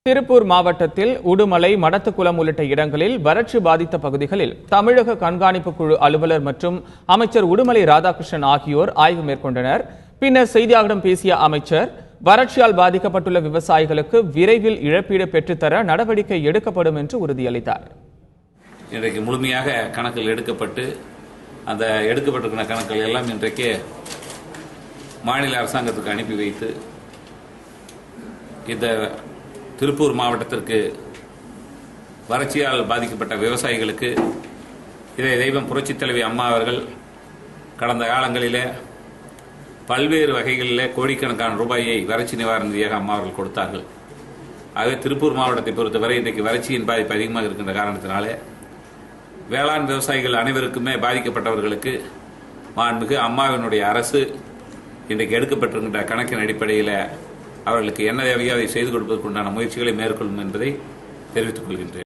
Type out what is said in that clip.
திருப்பூர் மாவட்டத்தில் உடுமலை, மடத்துக்குளம் உள்ளிட்ட இடங்களில் வறட்சி பாதித்த பகுதிகளில் தமிழக கண்காணிப்பு குழு அலுவலர் மற்றும் அமைச்சர் உடுமலை ராதாகிருஷ்ணன் ஆகியோர் ஆய்வு மேற்கொண்டனர். பின்னர் செய்தியாளர்களிடம் பேசிய அமைச்சர், வறட்சியால் பாதிக்கப்பட்டுள்ள விவசாயிகளுக்கு விரைவில் இழப்பீடு பெற்றுத்தர நடவடிக்கை எடுக்கப்படும் என்று உறுதியளித்தார். இன்றைக்கு முழுமையாக கணக்கில் எடுக்கப்பட்டு அந்த எடுக்கப்பட்டிருக்கிற கணக்குகள் எல்லாம் இன்றைக்கு மாநில அரசாங்கத்துக்கு அனுப்பி வைத்து இந்த திருப்பூர் மாவட்டத்திற்கு வறட்சியால் பாதிக்கப்பட்ட விவசாயிகளுக்கு இதை தெய்வம் புரட்சித் தலைவி அம்மா அவர்கள் கடந்த காலங்களிலே பல்வேறு வகைகளிலே கோடிக்கணக்கான ரூபாயை வறட்சி நிவாரண நிதியாக அம்மா அவர்கள் கொடுத்தார்கள். ஆகவே திருப்பூர் மாவட்டத்தை பொறுத்தவரை இன்றைக்கு வறட்சியின் பாதிப்பு அதிகமாக இருக்கின்ற காரணத்தினாலே வேளாண் விவசாயிகள் அனைவருக்குமே பாதிக்கப்பட்டவர்களுக்கு மாண்புமிகு அம்மாவினுடைய அரசு இன்றைக்கு எடுக்கப்பட்டிருக்கின்ற கணக்கின் அடிப்படையில் அவர்களுக்கு என்ன தேவையோ அதை செய்து கொடுப்பதற்குண்டான முயற்சிகளை மேற்கொள்ளும் என்பதை தெரிவித்துக் கொள்கின்றேன்.